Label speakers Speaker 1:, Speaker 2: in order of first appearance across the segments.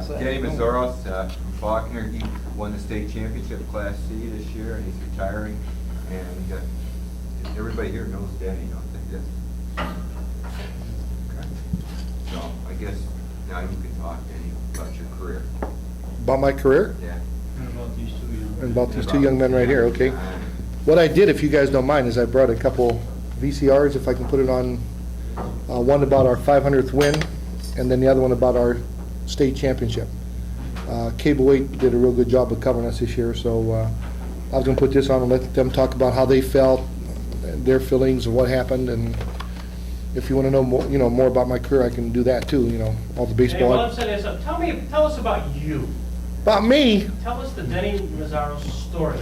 Speaker 1: Denny Meszaros from Falconer. He won the state championship Class C this year, and he's retiring. And everybody here knows Denny, don't they? Yes. Okay. So I guess now you can talk, Denny, about your career.
Speaker 2: About my career?
Speaker 1: Yeah.
Speaker 3: And about these two young men.
Speaker 2: And about these two young men right here, okay. What I did, if you guys don't mind, is I brought a couple VCRs, if I can put it on, one about our 500th win, and then the other one about our state championship. Cable 8 did a real good job of covering us this year, so I was going to put this on and let them talk about how they felt, their feelings of what happened, and if you want to know more, more about my career, I can do that too. All the baseball.
Speaker 3: Hey, well, I'm setting this up. Tell us about you.
Speaker 2: About me.
Speaker 3: Tell us the Denny Meszaros story.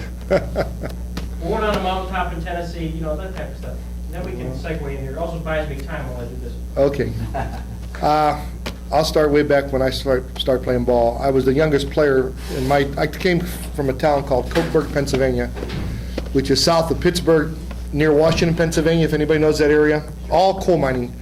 Speaker 3: Born on a mountaintop in Tennessee, that type of stuff. Then we can segue in here. It also buys me time while I do this.
Speaker 2: Okay. I'll start way back when I start playing ball. I was the youngest player in I came from a town called Cokeburg, Pennsylvania, which is south of Pittsburgh, near Washington, Pennsylvania, if anybody knows that area. All coal mining.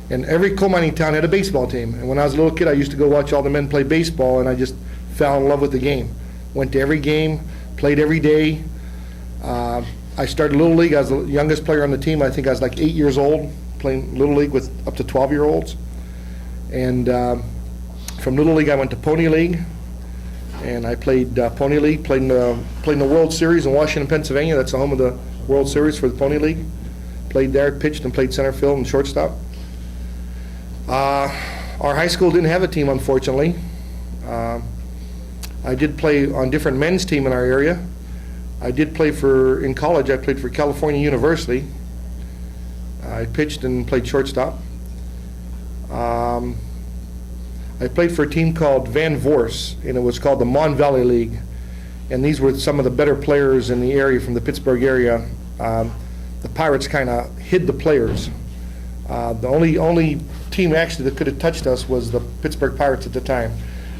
Speaker 2: And every coal mining town had a baseball team. And when I was a little kid, I used to go watch all the men play baseball, and I just fell in love with the game. Went to every game, played every day. I started Little League. I was the youngest player on the team. I think I was like 8 years old, playing Little League with up to 12-year-olds. And from Little League, I went to Pony League, and I played Pony League, played in the World Series in Washington, Pennsylvania. That's the home of the World Series for the Pony League. Played there, pitched and played center field and shortstop. Our high school didn't have a team, unfortunately. I did play on different men's team in our area. I did play in college, I played for California University. I pitched and played shortstop. I played for a team called Van Voorst, and it was called the Mon Valley League. And these were some of the better players in the area, from the Pittsburgh area. The Pirates kind of hid the players. The only team actually that could have touched us was the Pittsburgh Pirates at the time.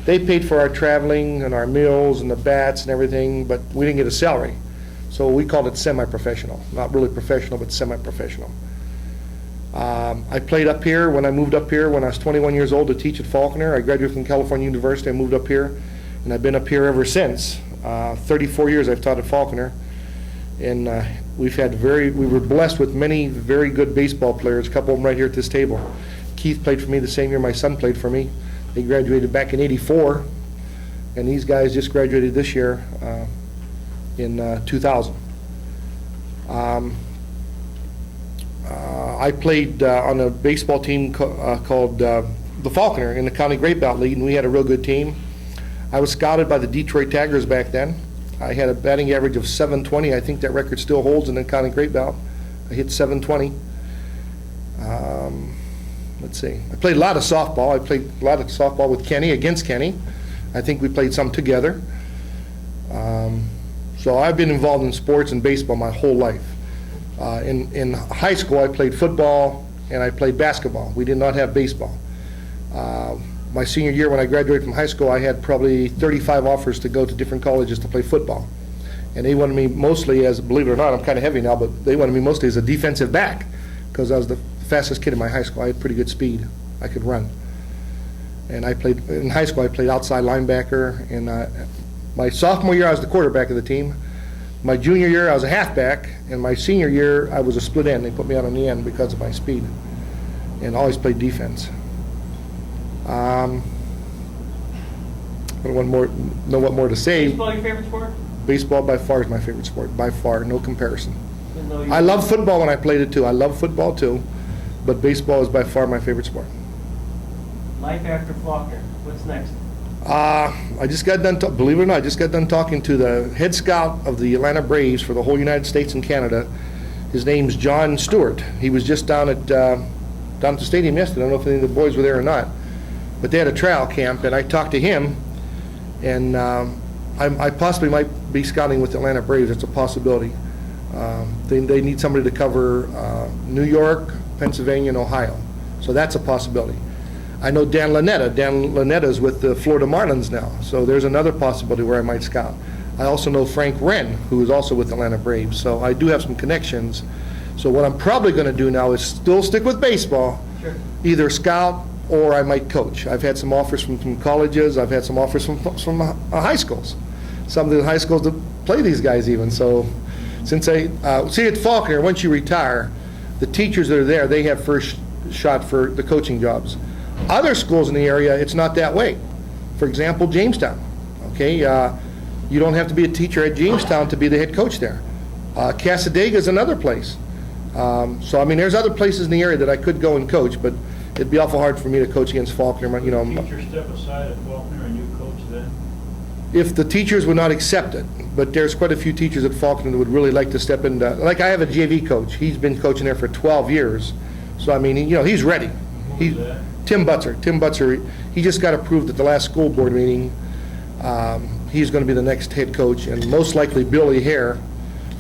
Speaker 2: They paid for our traveling and our meals and the bats and everything, but we didn't get a salary. So we called it semi-professional. Not really professional, but semi-professional. I played up here when I moved up here when I was 21 years old to teach at Falconer. I graduated from California University. I moved up here, and I've been up here ever since. 34 years I've taught at Falconer. And we were blessed with many very good baseball players, a couple of them right here at this table. Keith played for me the same year my son played for me. They graduated back in '84, and these guys just graduated this year in 2000. I played on a baseball team called the Falconer in the County Great Belt League, and we had a real good team. I was scouted by the Detroit Tigers back then. I had a batting average of .720. I think that record still holds in the County Great Belt. I hit .720. Let's see. I played a lot of softball. I played a lot of softball with Kenny, against Kenny. I think we played some together. So I've been involved in sports and baseball my whole life. In high school, I played football and I played basketball. We did not have baseball. My senior year, when I graduated from high school, I had probably 35 offers to go to different colleges to play football. And they wanted me mostly as, believe it or not, I'm kind of heavy now, but they wanted me mostly as a defensive back, because I was the fastest kid in my high school. I had pretty good speed. I could run. And in high school, I played outside linebacker. And my sophomore year, I was the quarterback of the team. My junior year, I was a halfback. And my senior year, I was a split end. They put me out on the end because of my speed. And always played defense. I don't know what more to say.
Speaker 3: Baseball your favorite sport?
Speaker 2: Baseball by far is my favorite sport. By far, no comparison. I love football when I played it too. I love football too. But baseball is by far my favorite sport.
Speaker 3: Life after Faulkner. What's next?
Speaker 2: I just got done, believe it or not, I just got done talking to the head scout of the Atlanta Braves for the whole United States and Canada. His name's John Stewart. He was just down at the stadium yesterday. I don't know if any of the boys were there or not. But they had a trial camp, and I talked to him, and I possibly might be scouting with the Atlanta Braves. It's a possibility. They need somebody to cover New York, Pennsylvania, and Ohio. So that's a possibility. I know Dan Lanetta. Dan Lanetta's with the Florida Marlins now. So there's another possibility where I might scout. I also know Frank Wren, who is also with the Atlanta Braves. So I do have some connections. So what I'm probably going to do now is still stick with baseball,
Speaker 3: Sure.
Speaker 2: either scout or I might coach. I've had some offers from colleges, I've had some offers from high schools. Some of the high schools that play these guys even, so since see at Falconer, once you retire, the teachers that are there, they have first shot for the coaching jobs. Other schools in the area, it's not that way. For example, Jamestown, okay? You don't have to be a teacher at Jamestown to be the head coach there. Casadega is another place. So, I mean, there's other places in the area that I could go and coach, but it'd be awful hard for me to coach against Falconer, you know.
Speaker 4: Teacher step aside at Falconer and you coach then?
Speaker 2: If the teachers would not accept it, but there's quite a few teachers at Falconer that would really like to step in. Like I have a JV coach. He's been coaching there for 12 years. So, I mean, you know, he's ready.
Speaker 4: Who's that?
Speaker 2: Tim Butzer, he just got approved at the last school board meeting. He's going to be the next head coach, and most likely Billy Hare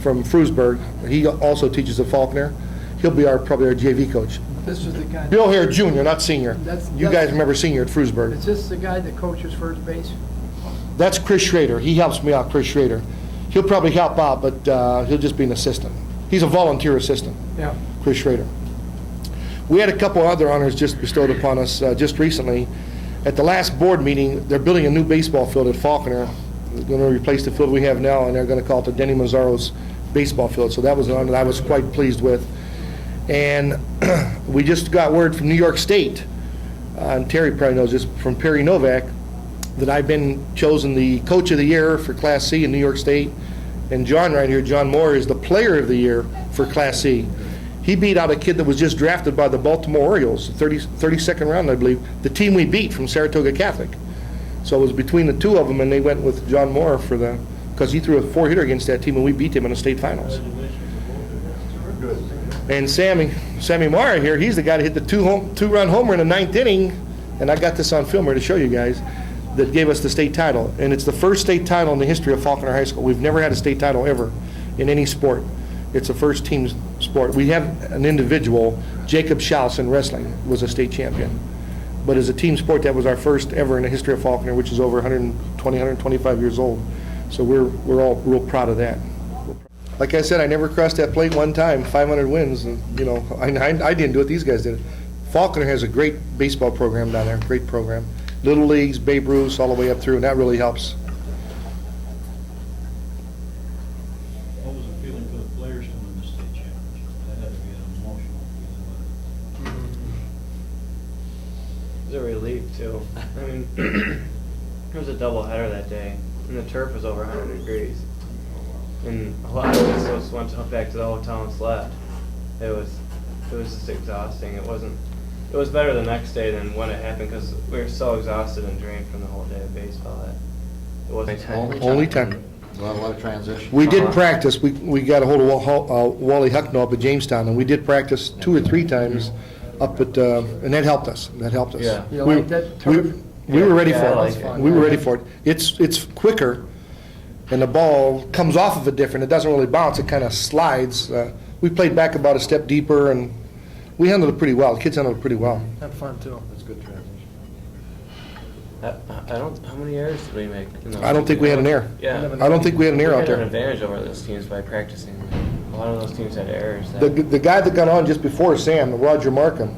Speaker 2: from Frewsburg. He also teaches at Falconer. He'll be probably our JV coach.
Speaker 5: This was the guy.
Speaker 2: Bill Hare Jr., not senior.
Speaker 5: That's-
Speaker 2: You guys remember senior at Frewsburg.
Speaker 5: Is this the guy that coaches first base?
Speaker 2: That's Chris Schrader. He helps me out, Chris Schrader. He'll probably help out, but he'll just be an assistant. He's a volunteer assistant,
Speaker 5: Yeah.
Speaker 2: Chris Schrader. We had a couple other honors just bestowed upon us just recently. At the last board meeting, they're building a new baseball field at Falconer. They're going to replace the field we have now, and they're going to call it the Denny Meszaros baseball field. So that was an honor that I was quite pleased with. And we just got word from New York State, and Terry probably knows this, from Perry Novak, that I've been chosen the coach of the year for Class C in New York State. And John right here, John Moore, is the player of the year for Class C. He beat out a kid that was just drafted by the Baltimore Orioles, 32nd round, I believe, the team we beat from Saratoga Catholic. So it was between the two of them, and they went with John Moore because he threw a 4-hitter against that team, and we beat him in the state finals. And Sammy Mara here, he's the guy that hit the two-run homer in the 9th inning, and I got this on film here to show you guys, that gave us the state title. And it's the first state title in the history of Falconer High School. We've never had a state title ever in any sport. It's a first team sport. We have an individual, Jacob Schaus in wrestling, was a state champion. But as a team sport, that was our first ever in the history of Falconer, which is over 120, 125 years old. So we're all real proud of that. Like I said, I never crossed that plate one time, 500 wins, and you know, I didn't do it, these guys did it. Falconer has a great baseball program down there, great program. Little leagues, Babe Ruth, all the way up through, and that really helps.
Speaker 4: What was the feeling for the players to win the state championship? That had to be an emotional feeling.
Speaker 6: It was a relief too. I mean, it was a doubleheader that day, and the turf was over 100 degrees. And a lot of us just went back to the hotel and slept. It was just exhausting. It was better the next day than when it happened because we were so exhausted and drained from the whole day of baseball that it wasn't
Speaker 2: Only time.
Speaker 7: A lot of transition.
Speaker 2: We did practice. We got a hold of Wally Hucknall up at Jamestown, and we did practice 2 or 3 times up at, and that helped us.
Speaker 6: Yeah.
Speaker 5: You
Speaker 2: We-
Speaker 5: like that turf?
Speaker 2: We were ready
Speaker 6: Yeah,
Speaker 2: for
Speaker 6: I
Speaker 2: it.
Speaker 6: like it.
Speaker 2: We were ready for it. It's quicker, and the ball comes off of it different. It doesn't really bounce. It kind of slides. We played back about a step deeper, and we handled it pretty well. The kids handled it pretty well.
Speaker 5: Had fun too.
Speaker 7: That's good transition.
Speaker 6: How many errors did we make?
Speaker 2: I don't think we had an error.
Speaker 6: Yeah.
Speaker 2: I don't think we had an error out
Speaker 6: We had an
Speaker 2: there.
Speaker 6: advantage over those teams by practicing. A lot of those teams had errors.
Speaker 2: The guy that got on just before Sam, Roger Markham,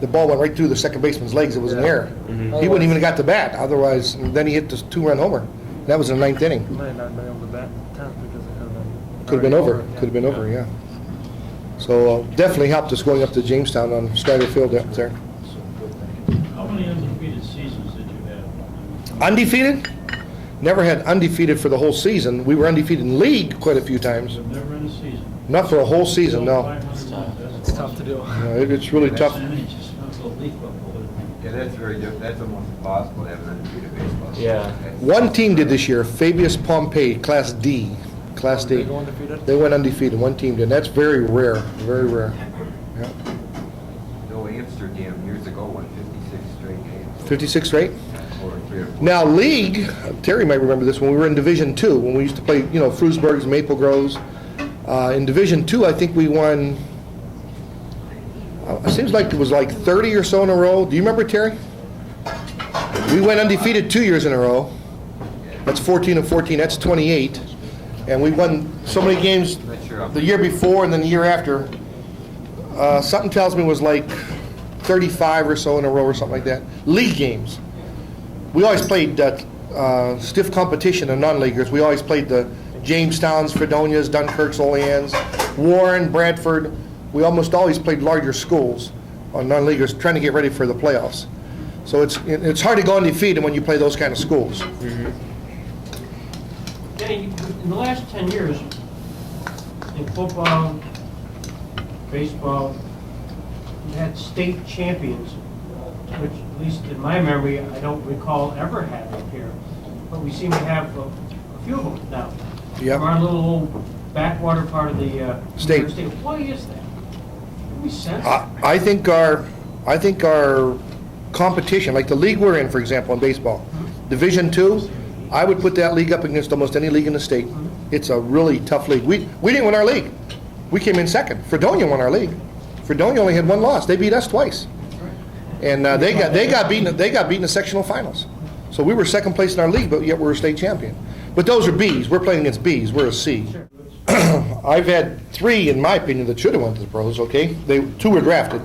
Speaker 2: the ball went right through the second baseman's legs. It was an error. He wouldn't even have got the bat. Otherwise, then he hit the 2-run homer. That was in the 9th inning.
Speaker 5: Might not been able to bat the 10th because it
Speaker 2: Could have been over. Could have been over, yeah. So definitely helped us going up to Jamestown on Strider Field up there.
Speaker 4: How many undefeated seasons did you have?
Speaker 2: Undefeated? Never had undefeated for the whole season. We were undefeated in league quite a few times.
Speaker 4: But never in a season?
Speaker 2: Not for a whole season, no.
Speaker 4: 500 wins,
Speaker 5: It's tough to do.
Speaker 2: No, it's really tough.
Speaker 4: Percentage is unbelievable.
Speaker 1: Yeah, that's very different. That's almost impossible to have an undefeated baseball.
Speaker 6: Yeah.
Speaker 1: That's-
Speaker 2: One team did this year, Fabius Pompey, Class D. Class D.
Speaker 5: They go undefeated?
Speaker 2: They went undefeated. One team did. That's very rare, very rare. Yeah.
Speaker 1: No, Amsterdam years ago won 56 straight games.
Speaker 2: 56 straight?
Speaker 1: Or 3 or 4.
Speaker 2: Now, league, Terry might remember this, when we were in Division II, when we used to play, you know, Frewsburgs, Maple Groves. In Division II, I think we won, it seems like it was like 30 or so in a row. Do you remember, Terry? We went undefeated 2 years in a row. That's 14 and 14, that's 28. And we won so many games
Speaker 1: Not sure.
Speaker 2: the year before and then the year after. Something tells me it was like 35 or so in a row or something like that. League games. We always played stiff competition in non-leaguers. We always played the Jamestowns, Fredonias, Dunkirks, Oleans, Warren, Bradford. We almost always played larger schools on non-leaguers trying to get ready for the playoffs. So it's hard to go undefeated when you play those kind of schools.
Speaker 3: Denny, in the last 10 years, in football, baseball, you had state champions, which, at least in my memory, I don't recall ever having here. But we seem to have a few of them now.
Speaker 2: Yep.
Speaker 3: From our little old backwater part of the
Speaker 2: State.
Speaker 3: Why is that? Any sense?
Speaker 2: I think our competition, like the league we're in, for example, in baseball, Division II, I would put that league up against almost any league in the state. It's a really tough league. We didn't win our league. We came in second. Fredonia won our league. Fredonia only had one loss. They beat us twice, and they got beaten in the sectional finals. So we were second place in our league, but yet we're a state champion. But those are Bs. We're playing against Bs. We're a C. I've had 3, in my opinion, that should have went to the pros. Okay, 2 were drafted.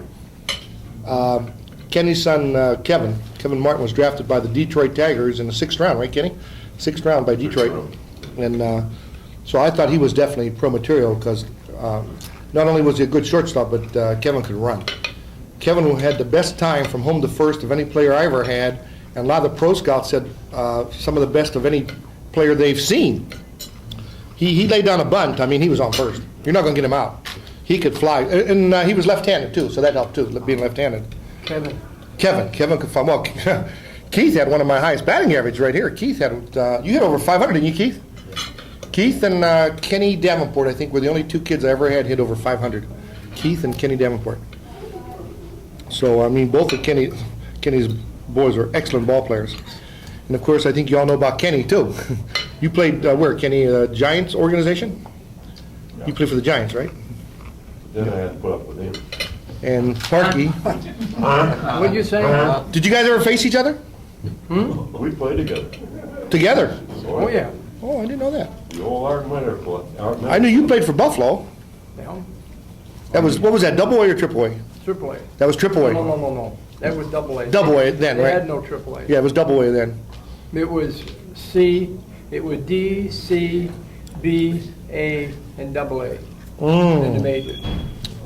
Speaker 2: Kenny's son, Kevin Martin, was drafted by the Detroit Tigers in the 6th round, right, Kenny? 6th round by Detroit. And so I thought he was definitely pro material because not only was he a good shortstop, but Kevin could run. Kevin had the best time from home to first of any player I ever had, and a lot of the pro scouts said some of the best of any player they've seen. He laid down a bunt. I mean, he was on first. You're not going to get him out. He could fly. And he was left-handed, too, so that helped, too, being left-handed. Kevin could fly. Well, Keith had one of my highest batting average right here. Keith had, you had over 500, didn't you, Keith? Keith and Kenny Davenport, I think, were the only 2 kids I ever had hit over 500. Keith and Kenny Davenport. So, I mean, both of Kenny's boys are excellent ball players. And, of course, I think you all know about Kenny, too. You played, where, Kenny, Giants organization?
Speaker 7: Yeah.
Speaker 2: You played for the Giants, right?
Speaker 7: Then I had to put up with him.
Speaker 2: And Parkey.
Speaker 5: What'd you say?
Speaker 2: Did you guys ever face each other?
Speaker 7: We played together.
Speaker 2: Together?
Speaker 5: Oh, yeah.
Speaker 2: Oh, I didn't know that.
Speaker 7: The old Art Minor Club.
Speaker 2: I knew you played for Buffalo.
Speaker 5: Yeah.
Speaker 2: That was, what was that, double A or triple A?
Speaker 5: Triple A.
Speaker 2: That was triple A.
Speaker 5: No. That was double A.
Speaker 2: Double A then,
Speaker 5: They
Speaker 2: right?
Speaker 5: had no triple A.
Speaker 2: Yeah, it was double A then.
Speaker 5: It was C, it was D, C, B, A, and double A. In the majors.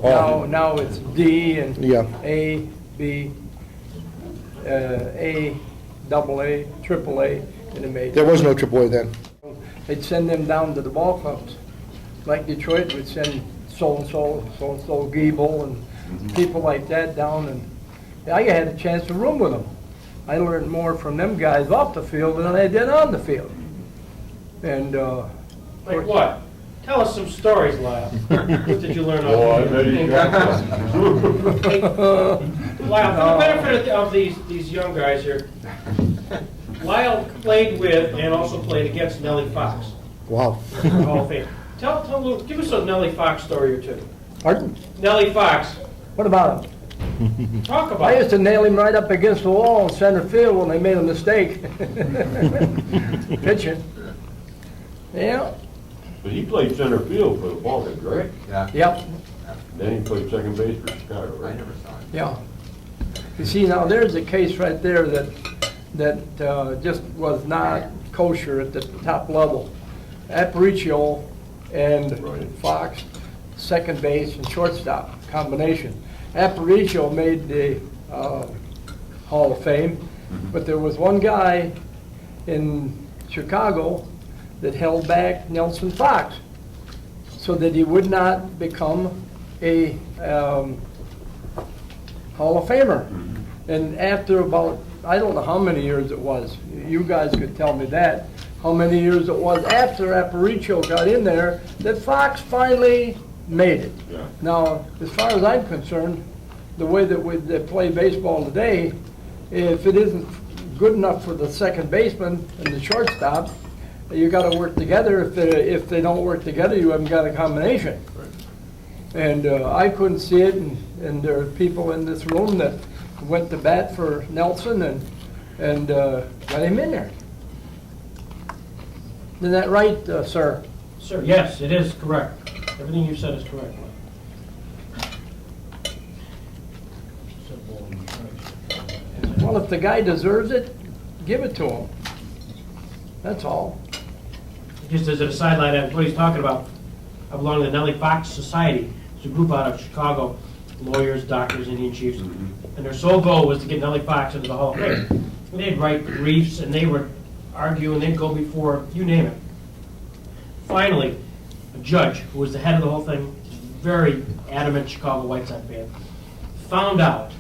Speaker 2: Oh.
Speaker 5: Now it's D and
Speaker 2: Yeah.
Speaker 5: A, B, A, double A, triple A in the majors.
Speaker 2: There was no triple A then.
Speaker 5: They'd send them down to the ball clubs. Like Detroit would send so-and-so Gable and people like that down, and I had a chance to room with them. I learned more from them guys off the field than I did on the field. And,
Speaker 3: Like what? Tell us some stories, Lyle. What did you learn
Speaker 7: Oh, I
Speaker 3: off
Speaker 7: bet he
Speaker 3: Lyle, for the benefit of these young guys here, Lyle played with and also played against Nellie Fox,
Speaker 2: Wow.
Speaker 3: Hall of Fame. Give us a Nellie Fox story or two.
Speaker 5: pardon?
Speaker 3: Nellie Fox,
Speaker 5: What about him?
Speaker 3: talk about
Speaker 5: I used
Speaker 3: it.
Speaker 5: to nail him right up against the wall in center field when they made a mistake. Pitching. Yeah,
Speaker 7: But he played center field for the Falcons, right?
Speaker 1: Yeah.
Speaker 5: yep,
Speaker 7: Then he played second base for Chicago,
Speaker 1: I
Speaker 7: right?
Speaker 1: never saw it.
Speaker 5: yeah. You see, now there's a case right there that just was not kosher at the top level. Aparicio and
Speaker 7: Right.
Speaker 5: Fox, second base and shortstop combination. Aparicio made the Hall of Fame, but there was one guy in Chicago that held back Nelson Fox so that he would not become a Hall of Famer. And after about, I don't know how many years it was, you guys could tell me that, how many years it was after Aparicio got in there, that Fox finally made it.
Speaker 7: Yeah.
Speaker 5: Now, as far as I'm concerned, the way that they play baseball today, if it isn't good enough for the second baseman and the shortstop, you gotta work together. If they don't work together, you haven't got a combination. And I couldn't see it, and there are people in this room that went to bat for Nelson and got him in there. Isn't that right, sir?
Speaker 3: Sir, yes, it is correct. Everything you said is correct.
Speaker 5: Well, if the guy deserves it, give it to him. That's all.
Speaker 3: Just as a sideline, that's what he's talking about. I belong to the Nellie Fox Society. It's a group out of Chicago, lawyers, doctors, Indian chiefs. And their sole goal was to get Nellie Fox into the Hall of Fame. And they'd write briefs, and they would argue, and they'd go before, you name it. Finally, a judge, who was the head of the whole thing, very adamant Chicago White Sox fan, found out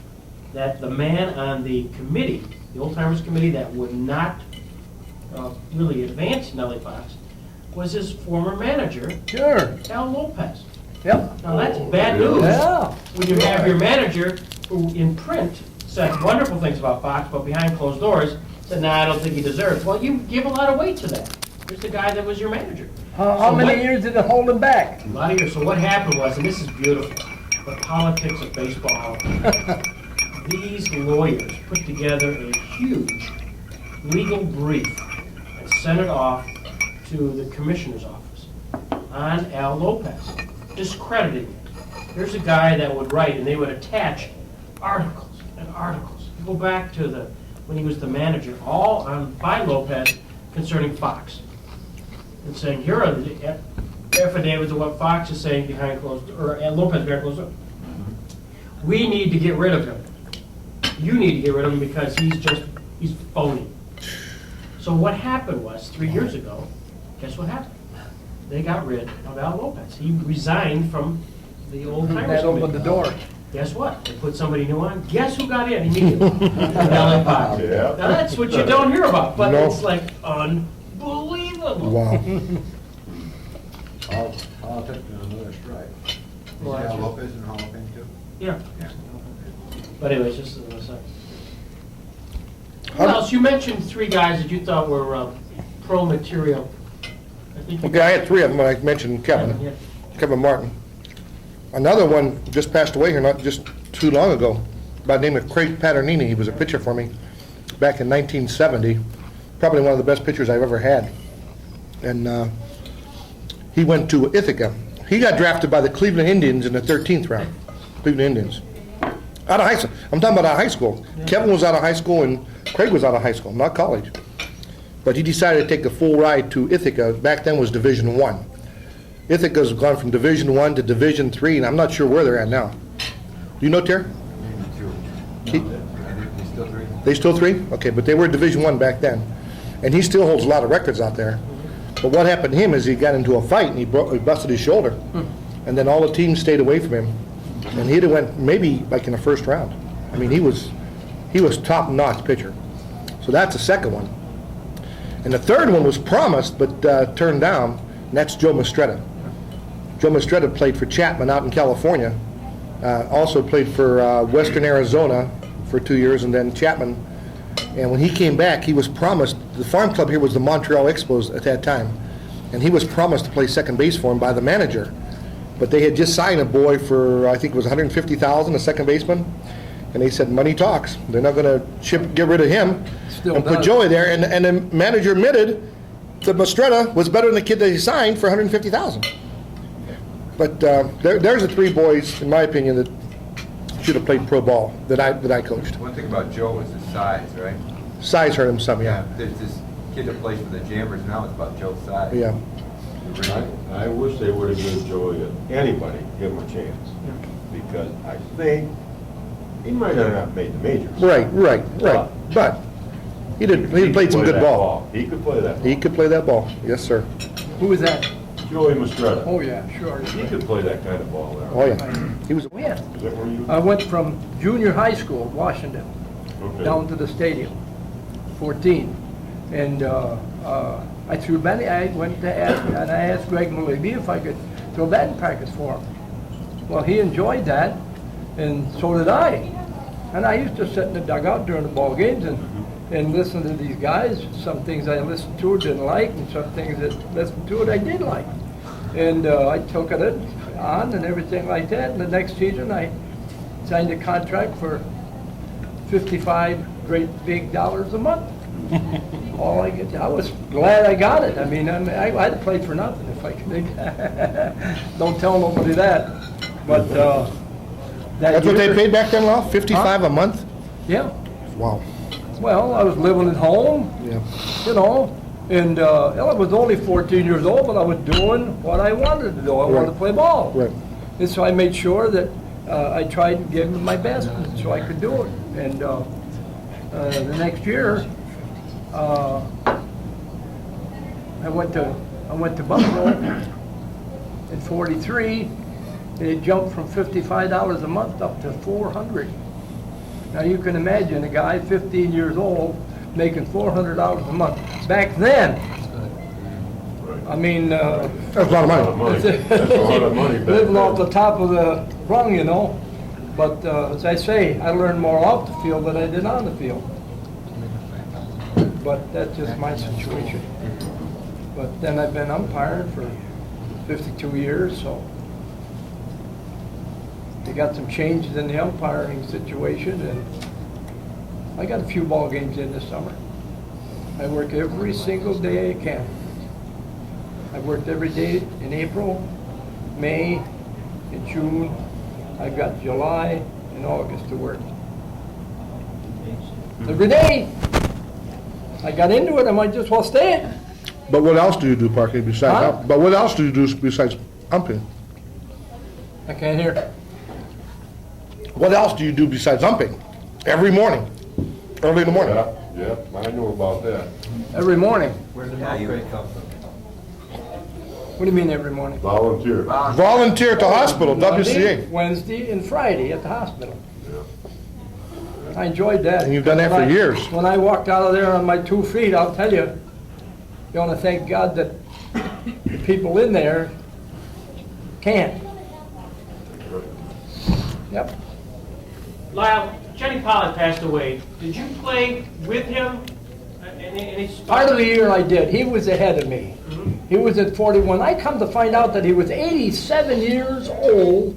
Speaker 3: that the man on the committee, the Old Timers Committee, that would not really advance Nellie Fox, was his former manager,
Speaker 5: Sure.
Speaker 3: Al Lopez.
Speaker 5: Yep.
Speaker 3: Now, that's bad news.
Speaker 5: Yeah.
Speaker 3: When you have your manager, who in print said wonderful things about Fox, but behind closed doors said, nah, I don't think he deserves. Well, you give a lot of weight to that. Here's the guy that was your manager.
Speaker 5: How
Speaker 3: So
Speaker 5: many
Speaker 3: what-
Speaker 5: years did it hold him back?
Speaker 3: A lot of years. So what happened was, and this is beautiful, the politics of baseball, these lawyers put together a huge legal brief and sent it off to the commissioner's office on Al Lopez, discrediting it. Here's a guy that would write, and they would attach articles and articles. You go back to when he was the manager, all by Lopez concerning Fox, and saying, here are the affidavits of what Fox is saying behind closed, or Lopez behind closed doors. We need to get rid of him. You need to get rid of him because he's phony. So what happened was, 3 years ago, guess what happened? They got rid of Al Lopez. He resigned from the Old Timers
Speaker 5: That
Speaker 3: Committee.
Speaker 5: opened the door.
Speaker 3: Guess what? They put somebody new on. Guess who got in immediately? Nellie Fox.
Speaker 7: Yeah.
Speaker 3: Now that's what you don't hear about, but
Speaker 2: No.
Speaker 3: it's like unbelievable.
Speaker 2: Wow.
Speaker 1: I'll take another strike.
Speaker 3: Well,
Speaker 1: Is Al
Speaker 3: actually-
Speaker 1: Lopez in the Hall of Fame too?
Speaker 3: Yeah.
Speaker 1: Yeah.
Speaker 3: But anyways, just as an aside. What else? You mentioned 3 guys that you thought were pro material. I think you-
Speaker 2: Okay, I had 3 of them. I mentioned Kevin.
Speaker 3: Yeah.
Speaker 2: Kevin Martin. Another one just passed away here not just too long ago, by the name of Craig Paternini. He was a pitcher for me back in 1970. Probably one of the best pitchers I've ever had. And he went to Ithaca. He got drafted by the Cleveland Indians in the 13th round. Cleveland Indians. Out of high school. I'm talking about out of high school. Kevin was out of high school and Craig was out of high school, not college. But he decided to take the full ride to Ithaca. Back then was Division I. Ithaca's gone from Division I to Division III, and I'm not sure where they're at now. Do you know, Terry?
Speaker 1: Maybe 2. They still 3?
Speaker 2: They still 3? Okay, but they were Division I back then. And he still holds a lot of records out there. But what happened to him is he got into a fight and he busted his shoulder. And then all the teams stayed away from him. And he'd have went maybe like in the first round. I mean, he was top-notch pitcher. So that's the second one. And the third one was promised but turned down, and that's Joe Mastretta. Joe Mastretta played for Chapman out in California. Also played for Western Arizona for 2 years, and then Chapman. And when he came back, he was promised, the farm club here was the Montreal Expos at that time, and he was promised to play second base for him by the manager. But they had just signed a boy for, I think it was $150,000, a second baseman, and they said, money talks. They're not going to get rid of him
Speaker 5: Still
Speaker 2: and put
Speaker 5: does.
Speaker 2: Joey there. And the manager admitted that Mastretta was better than the kid that he signed for $150,000. But there's the 3 boys, in my opinion, that should have played pro ball that I coached.
Speaker 1: One thing about Joe was his size, right?
Speaker 2: Size hurt him some, yeah.
Speaker 1: There's this kid that plays for the Jammers now, it's about Joe's size.
Speaker 2: Yeah.
Speaker 7: I wish they would have given Joey, anybody, give him a chance. Because I think he might not have made the majors.
Speaker 2: Right. But he played some
Speaker 7: play
Speaker 2: good
Speaker 7: that
Speaker 2: ball.
Speaker 7: He could play that.
Speaker 2: He could play that ball, yes, sir.
Speaker 5: Who was that?
Speaker 7: Joey Mastretta.
Speaker 5: Oh, yeah, sure.
Speaker 7: He could play that kind of ball there.
Speaker 2: Oh, yeah. He was,
Speaker 5: Yeah.
Speaker 7: Is that where you?
Speaker 5: I went from junior high school, Washington,
Speaker 7: Okay.
Speaker 5: down to the stadium, 14. And I threw batting. I went to ask, and I asked Greg Malaby if I could throw batting practice for him. Well, he enjoyed that, and so did I. And I used to sit in the dugout during the ball games and listen to these guys. Some things I listened to or didn't like, and some things that listened to it I did like. And I took it on and everything like that. And the next season, I signed a contract for $55 great big dollars a month. I was glad I got it. I mean, I'd have played for nothing if I could. Don't tell nobody that. But that
Speaker 2: that's what they
Speaker 5: year-
Speaker 2: paid back then, Ralph? 55 a month?
Speaker 5: Yeah.
Speaker 2: Wow.
Speaker 5: Well, I was living at home,
Speaker 2: Yeah.
Speaker 5: you know, and I was only 14 years old, but I was doing what I wanted to do. I wanted to play ball.
Speaker 2: Right.
Speaker 5: And so I made sure that I tried to give my best so I could do it. And the next year, I went to Buffalo in '43, and it jumped from $55 a month up to $400. Now you can imagine a guy 15 years old making $400 a month. Back then, I mean,
Speaker 2: That's a lot of money.
Speaker 7: That's a lot of money back
Speaker 5: living off
Speaker 7: then.
Speaker 5: the top of the rung, you know. But as I say, I learned more off the field than I did on the field. But that's just my situation. But then I've been umpiring for 52 years, so they got some changes in the umpiring situation, and I got a few ball games in this summer. I work every single day I can. I've worked every day in April, May, and June. I've got July and August to work. Every day. I got into it, I might just well stay it.
Speaker 2: But what else do you do, Parky, besides,
Speaker 5: Huh?
Speaker 2: but what else do you do besides umping?
Speaker 5: I can't hear.
Speaker 2: What else do you do besides umping? Every morning, early in the morning.
Speaker 7: Yeah, I know about that.
Speaker 5: Every morning.
Speaker 1: Where's the mouth break come from?
Speaker 5: What do you mean every morning?
Speaker 7: Volunteer.
Speaker 2: Volunteer at the hospital,
Speaker 5: Monday,
Speaker 2: WCA.
Speaker 5: Wednesday, and Friday at the hospital. I enjoyed that.
Speaker 2: And you've done that for
Speaker 5: When I-
Speaker 2: years.
Speaker 5: When I walked out of there on my 2 feet, I'll tell you, you want to thank God that the people in there can't. Yep.
Speaker 3: Lyle, Jenny Pollard passed away. Did you play with him?
Speaker 5: Part of the year I did. He was ahead of me. He was at 41. I come to find out that he was 87 years old.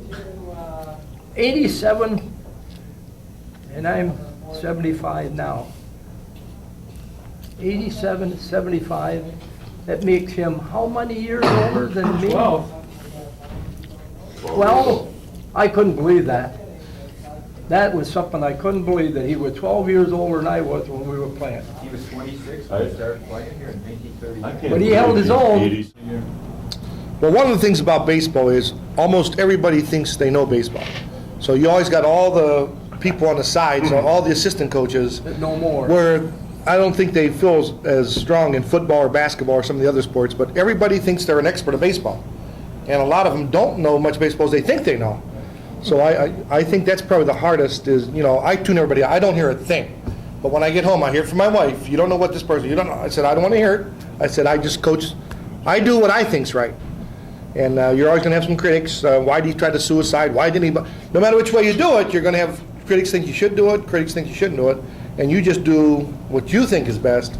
Speaker 5: 87, and I'm 75 now. 87, 75. That makes him how many years older than me?
Speaker 3: 12.
Speaker 5: 12? I couldn't believe that. That was something I couldn't believe, that he was 12 years older than I was when we were playing.
Speaker 1: He was 26 when he started playing here in
Speaker 7: I
Speaker 1: 1930.
Speaker 7: can't
Speaker 5: But he held his
Speaker 7: believe
Speaker 5: own.
Speaker 7: 80s.
Speaker 2: Well, one of the things about baseball is almost everybody thinks they know baseball. So you always got all the people on the sides, all the assistant coaches,
Speaker 5: No more.
Speaker 2: where I don't think they feel as strong in football or basketball or some of the other sports, but everybody thinks they're an expert of baseball. And a lot of them don't know much baseball as they think they know. So I think that's probably the hardest is, you know, I tune everybody out. I don't hear a thing. But when I get home, I hear from my wife, you don't know what this person, you don't know. I said, I don't want to hear it. I said, I just coach, I do what I think's right. And you're always going to have some critics. Why did he try to suicide? Why didn't he? No matter which way you do it, you're going to have critics think you should do it, critics think you shouldn't do it. And you just do what you think is best.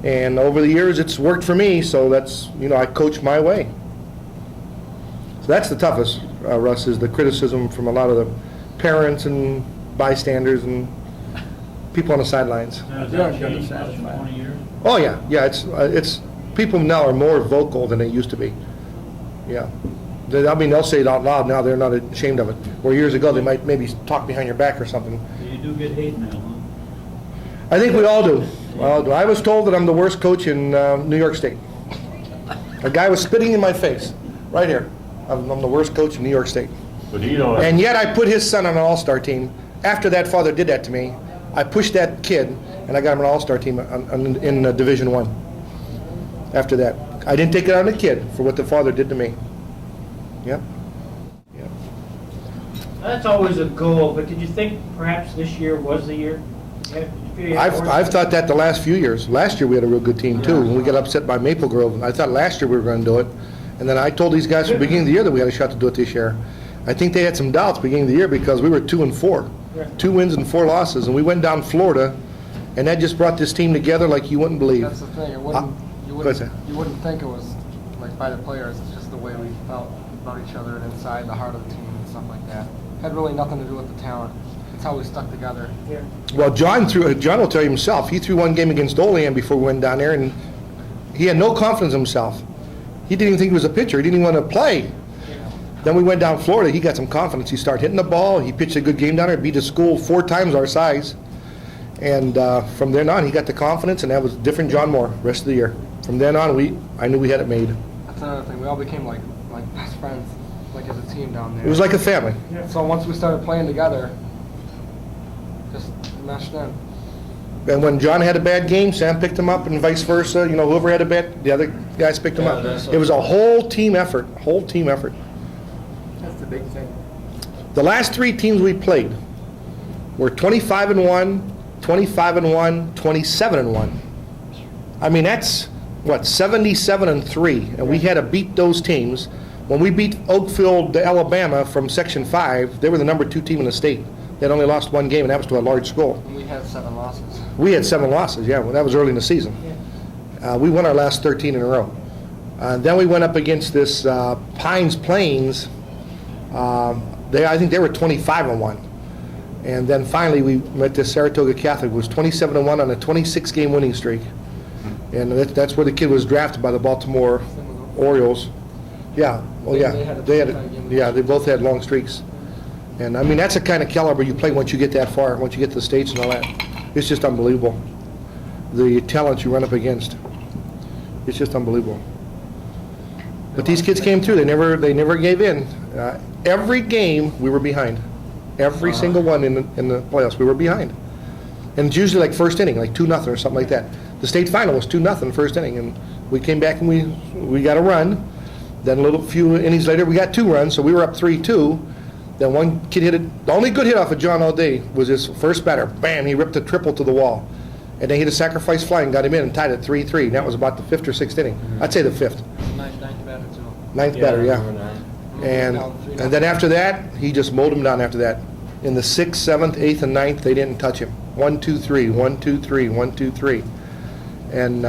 Speaker 2: And over the years, it's worked for me. So that's, you know, I coach my way. So that's the toughest, Russ, is the criticism from a lot of the parents and bystanders and people on the sidelines.
Speaker 4: Now, has
Speaker 5: They're
Speaker 4: that
Speaker 5: gonna
Speaker 4: changed much in
Speaker 5: satisfy
Speaker 4: 20 years?
Speaker 2: Oh, yeah, it's, people now are more vocal than they used to be. Yeah. I mean, they'll say it out loud now, they're not ashamed of it. Where years ago, they might maybe talk behind your back or something.
Speaker 4: So you do get hate mail, huh?
Speaker 2: I think we all do. I was told that I'm the worst coach in New York State. A guy was spitting in my face, right here. I'm the worst coach in New York State.
Speaker 7: But he don't.
Speaker 2: And yet I put his son on an all-star team. After that father did that to me, I pushed that kid, and I got him an all-star team in Division I. After that. I didn't take it on the kid for what the father did to me. Yep. Yep.
Speaker 3: That's always a goal, but did you think perhaps this year was the year?
Speaker 2: I've thought that the last few years. Last year we had a real good team too, and we got upset by Maple Grove. I thought last year we were going to do it, and then I told these guys from the beginning of the year that we had a shot to do it this year. I think they had some doubts beginning of the year because we were 2-4, 2 wins and 4 losses, and we went down Florida, and that just brought this team together like you wouldn't believe.
Speaker 8: That's the thing, you
Speaker 2: what's that?
Speaker 8: wouldn't think it was like by the players, it's just the way we felt about each other and inside the heart of the team and stuff like that. Had really nothing to do with the talent. It's how we stuck together.
Speaker 2: Well, John will tell you himself, he threw one game against Olean before we went down there, and he had no confidence in himself. He didn't even think he was a pitcher. He didn't even want to play. Then we went down Florida. He got some confidence. He started hitting the ball. He pitched a good game down there. Beat a school 4 times our size. And from then on, he got the confidence, and that was different John Moore rest of the year. From then on, I knew we had it made.
Speaker 8: That's another thing. We all became like best friends, like as a team down there.
Speaker 2: It was like a family.
Speaker 8: So once we started playing together, just meshed in.
Speaker 2: And when John had a bad game, Sam picked him up, and vice versa. You know, whoever had a bad, the other guys picked him
Speaker 4: Yeah,
Speaker 2: up.
Speaker 4: that's
Speaker 2: It was a whole team effort, whole team effort.
Speaker 5: That's the big thing.
Speaker 2: The last 3 teams we played were 25-1, 25-1, 27-1. I mean, that's, what, 77-3, and we had to beat those teams. When we beat Oakfield, Alabama from Section 5, they were the number 2 team in the state. They'd only lost 1 game, and that was to a large school.
Speaker 8: And we had 7 losses.
Speaker 2: We had 7 losses, yeah, well, that was early in the season. We won our last 13 in a row. Then we went up against this Pines Plains. I think they were 25-1. And then finally, we met this Saratoga Catholic, who was 27-1 on a 26-game winning streak. And that's where the kid was drafted by the Baltimore Orioles. Yeah, well, yeah, they both had long streaks. And I mean, that's the kind of caliber you play once you get that far, once you get to the States and all that. It's just unbelievable. The talent you run up against. It's just unbelievable. But these kids came through. They never gave in. Every game we were behind. Every single one in the playoffs we were behind. And it's usually like first inning, like 2-0 or something like that. The state final was 2-0 first inning, and we came back and we got a run. Then a few innings later, we got 2 runs, so we were up 3-2. Then one kid hit it. The only good hit off of John all day was his first batter. Bam! He ripped a triple to the wall, and then he hit a sacrifice fly and got him in and tied it 3-3. And that was about the 5th or 6th inning. I'd say the 5th.
Speaker 8: Ninth batter too.
Speaker 2: 9th batter, yeah. And then after that, he just mowed him down after that. In the 6th, 7th, 8th, and 9th, they didn't touch him. 1-2-3, 1-2-3, 1-2-3. And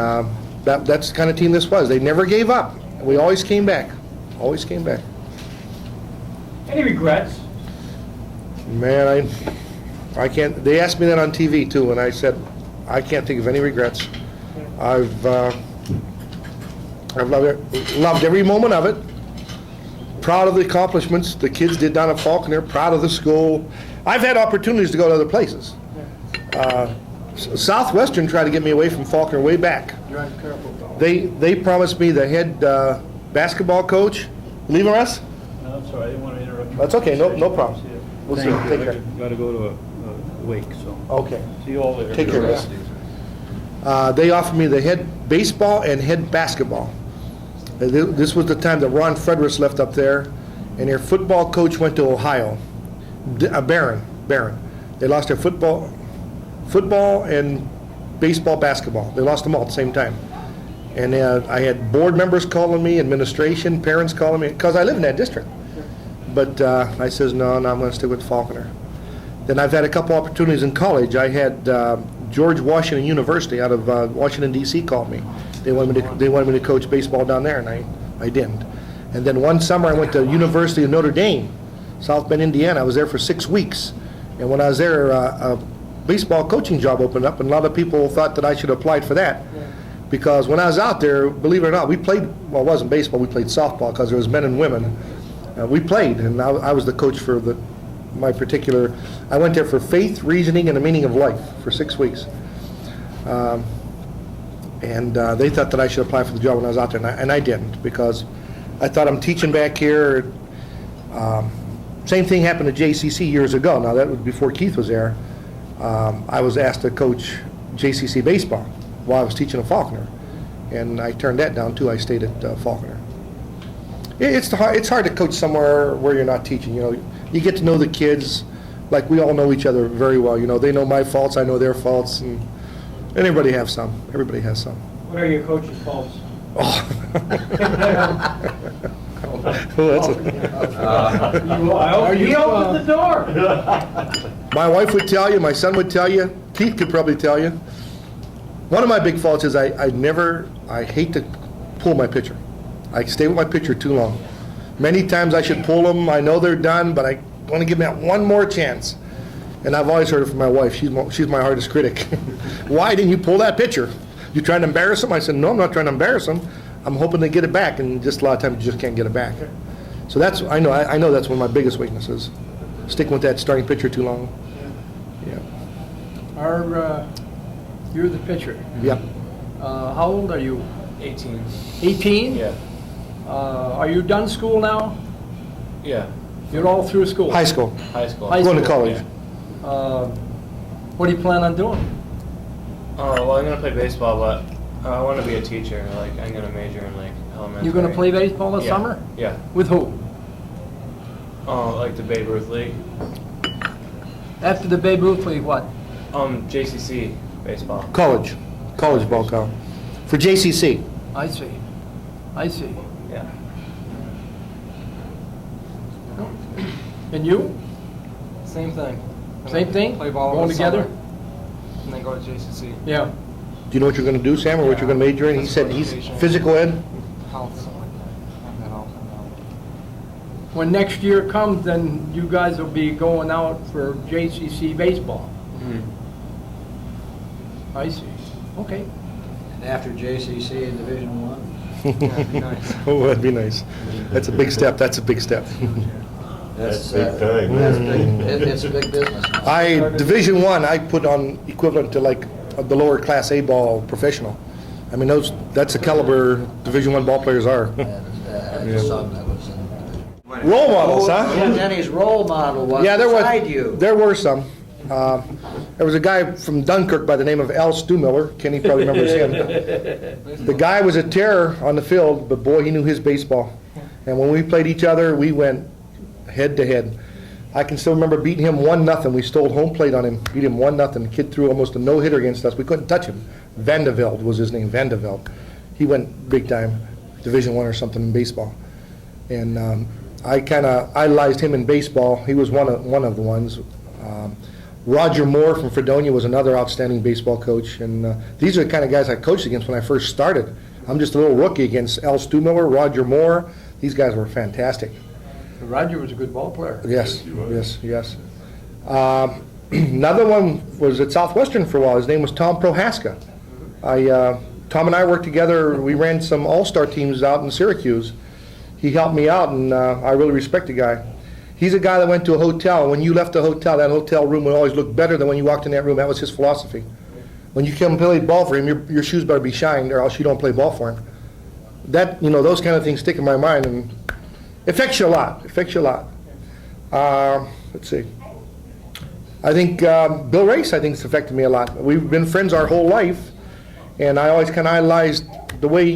Speaker 2: that's the kind of team this was. They never gave up. We always came back. Always came back.
Speaker 3: Any regrets?
Speaker 2: Man, I can't. They asked me that on TV too, and I said, I can't think of any regrets. I've loved every moment of it. Proud of the accomplishments the kids did down at Falconer. Proud of the school. I've had opportunities to go to other places. Southwestern tried to get me away from Falconer way back. They promised me the head basketball coach. Leaving us?
Speaker 4: No, I'm sorry, I didn't want to interrupt you.
Speaker 2: That's okay, no problem. We'll see. Take care.
Speaker 4: Got to go to a wake, so.
Speaker 2: Okay.
Speaker 4: See you all later.
Speaker 2: Take care, guys. They offered me the head baseball and head basketball. This was the time that Ron Fredericks left up there, and their football coach went to Ohio. Barron. They lost their football and baseball, basketball. They lost them all at the same time. And I had board members calling me, administration, parents calling me, because I live in that district. But I says, no, I'm going to stick with Falconer. Then I've had a couple opportunities in college. I had George Washington University out of Washington, D.C. called me. They wanted me to coach baseball down there, and I didn't. And then one summer I went to University of Notre Dame, South Bend, Indiana. I was there for 6 weeks. And when I was there, a baseball coaching job opened up, and a lot of people thought that I should have applied for that. Because when I was out there, believe it or not, we played, well, it wasn't baseball, we played softball because there was men and women. We played, and I was the coach for my particular, I went there for faith, reasoning, and the meaning of life for 6 weeks. And they thought that I should apply for the job when I was out there, and I didn't, because I thought I'm teaching back here. Same thing happened to JCC years ago. Now, that was before Keith was there. I was asked to coach JCC baseball while I was teaching at Falconer, and I turned that down too. I stayed at Falconer. It's hard to coach somewhere where you're not teaching. You know, you get to know the kids, like we all know each other very well. You know, they know my faults, I know their faults, and everybody has some. Everybody has some.
Speaker 3: What are your coach's faults?
Speaker 2: Oh, that's
Speaker 3: You opened the door.
Speaker 2: My wife would tell you, my son would tell you, Keith could probably tell you. One of my big faults is I hate to pull my pitcher. I stay with my pitcher too long. Many times I should pull them. I know they're done, but I want to give them that one more chance. And I've always heard it from my wife. She's my hardest critic. Why didn't you pull that pitcher? You trying to embarrass him? I said, no, I'm not trying to embarrass him. I'm hoping to get it back, and just a lot of times you just can't get it back. So I know that's one of my biggest weaknesses, sticking with that starting pitcher too long. Yeah.
Speaker 5: You're the pitcher.
Speaker 2: Yep.
Speaker 5: How old are you?
Speaker 6: 18.
Speaker 5: 18?
Speaker 6: Yeah.
Speaker 5: Are you done school now?
Speaker 6: Yeah.
Speaker 5: You're all through school?
Speaker 2: High school.
Speaker 6: High school.
Speaker 5: High
Speaker 2: Going to
Speaker 5: school.
Speaker 2: college.
Speaker 5: What do you plan on doing?
Speaker 6: Oh, well, I'm gonna play baseball, but I want to be a teacher. Like, I'm gonna major in like elementary.
Speaker 5: You're going to play baseball this
Speaker 6: Yeah.
Speaker 5: summer?
Speaker 6: Yeah.
Speaker 5: With who?
Speaker 6: Oh, like the Babe Ruth League.
Speaker 5: After the Babe Ruth League, what?
Speaker 6: JCC baseball.
Speaker 2: College ball count. For JCC.
Speaker 5: I see.
Speaker 6: Yeah.
Speaker 5: And you?
Speaker 8: Same thing.
Speaker 5: Same thing?
Speaker 8: Play ball
Speaker 5: Going
Speaker 8: in the
Speaker 5: together?
Speaker 8: summer, and then go to JCC.
Speaker 5: Yeah.
Speaker 2: Do you know what you're going to do, Sam, or what you're going to major in? He said he's physical ed.
Speaker 8: Health, something like that. Health.
Speaker 5: When next year comes, then you guys will be going out for JCC baseball. I see. Okay.
Speaker 9: After JCC in Division One.
Speaker 8: That'd be nice.
Speaker 2: Oh, that'd be nice. That's a big step.
Speaker 7: That's big time.
Speaker 9: That's big. It's a big business now.
Speaker 2: Division One, I put on equivalent to like the lower Class A ball professional. I mean, that's the caliber Division One ball players are.
Speaker 9: And I just saw that was in Division.
Speaker 2: Role models, huh?
Speaker 9: Denny's role model was
Speaker 2: Yeah,
Speaker 9: beside you.
Speaker 2: there were some. There was a guy from Dunkirk by the name of Al Stumiller. Kenny probably remembers him. The guy was a terror on the field, but boy, he knew his baseball. And when we played each other, we went head to head. I can still remember beating him 1-0. We stole home plate on him, beat him 1-0. The kid threw almost a no-hitter against us. We couldn't touch him. Vandeveld was his name, Vandeveld. He went big time, Division One or something in baseball. And I kind of idolized him in baseball. He was one of the ones. Roger Moore from Fredonia was another outstanding baseball coach. And these are the kind of guys I coached against when I first started. I'm just a little rookie against Al Stumiller, Roger Moore. These guys were fantastic.
Speaker 5: Roger was a good ball player.
Speaker 2: Yes. Another one was at Southwestern for a while. His name was Tom Prohaska. Tom and I worked together. We ran some all-star teams out in Syracuse. He helped me out, and I really respect the guy. He's a guy that went to a hotel. When you left the hotel, that hotel room would always look better than when you walked in that room. That was his philosophy. When you come play ball for him, your shoes better be shined, or else you don't play ball for him. That, those kind of things stick in my mind, and affects you a lot. Let's see. I think Bill Race, has affected me a lot. We've been friends our whole life, and I always kind of idolized the way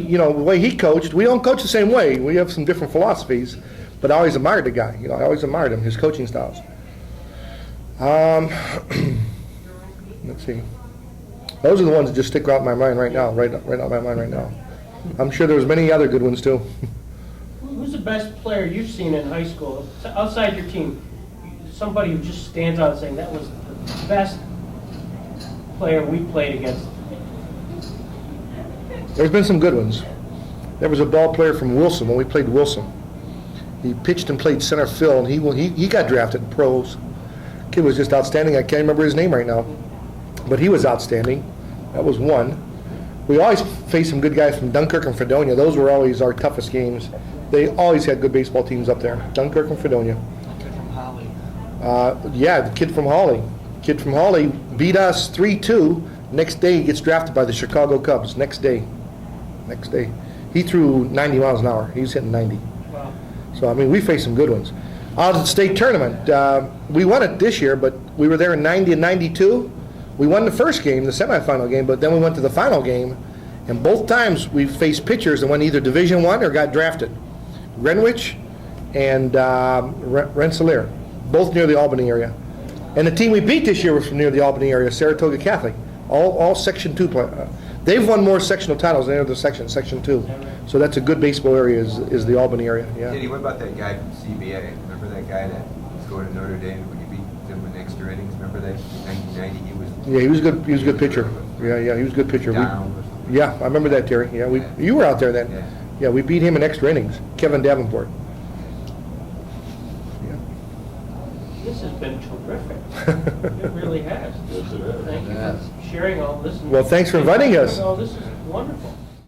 Speaker 2: he coached. We don't coach the same way. We have some different philosophies, but I always admired the guy. I always admired him, his coaching styles. Let's see. Those are the ones that just stick out in my mind right now. Right out in my mind right now. I'm sure there's many other good ones too.
Speaker 3: Who's the best player you've seen in high school, outside your team? Somebody who just stands out saying that was the best player we played against.
Speaker 2: There's been some good ones. There was a ball player from Wilson when we played Wilson. He pitched and played center field, and he got drafted in pros. Kid was just outstanding. I can't remember his name right now, but he was outstanding. That was one. We always faced some good guys from Dunkirk and Fredonia. Those were always our toughest games. They always had good baseball teams up there. Dunkirk and Fredonia.
Speaker 8: Kid from Holly.
Speaker 2: Yeah, the kid from Hawley. Kid from Hawley beat us 3-2. Next day he gets drafted by the Chicago Cubs. Next day. He threw 90 miles an hour. He was hitting 90.
Speaker 3: Wow.
Speaker 2: So, we faced some good ones. Out of the state tournament, we won it this year, but we were there in 90 and 92. We won the first game, the semifinal game, but then we went to the final game, and both times we faced pitchers that went either Division I or got drafted. Greenwich and Rensselaer, both near the Albany area. And the team we beat this year was from near the Albany area, Saratoga Catholic, all Section 2 they've won more sectional titles than any other Section 2. So that's a good baseball area, is the Albany area, yeah.
Speaker 1: Denny, what about that guy from CBA? Remember that guy that was going to Notre Dame when you beat them in extra innings? Remember that? In 1990, he was...
Speaker 2: Yeah, he was good. He was a good pitcher. Yeah, he was a good pitcher.
Speaker 1: Down or something.
Speaker 2: Yeah, I remember that, Terry. Yeah, you were out there then.
Speaker 1: Yeah.
Speaker 2: Yeah, we beat him in extra innings. Kevin Davenport.
Speaker 3: This has been terrific. It really has.
Speaker 7: Yes, it is.
Speaker 3: Thank you
Speaker 9: Yes.
Speaker 3: for sharing all this.
Speaker 2: Well, thanks for inviting us.
Speaker 3: Oh, this is wonderful.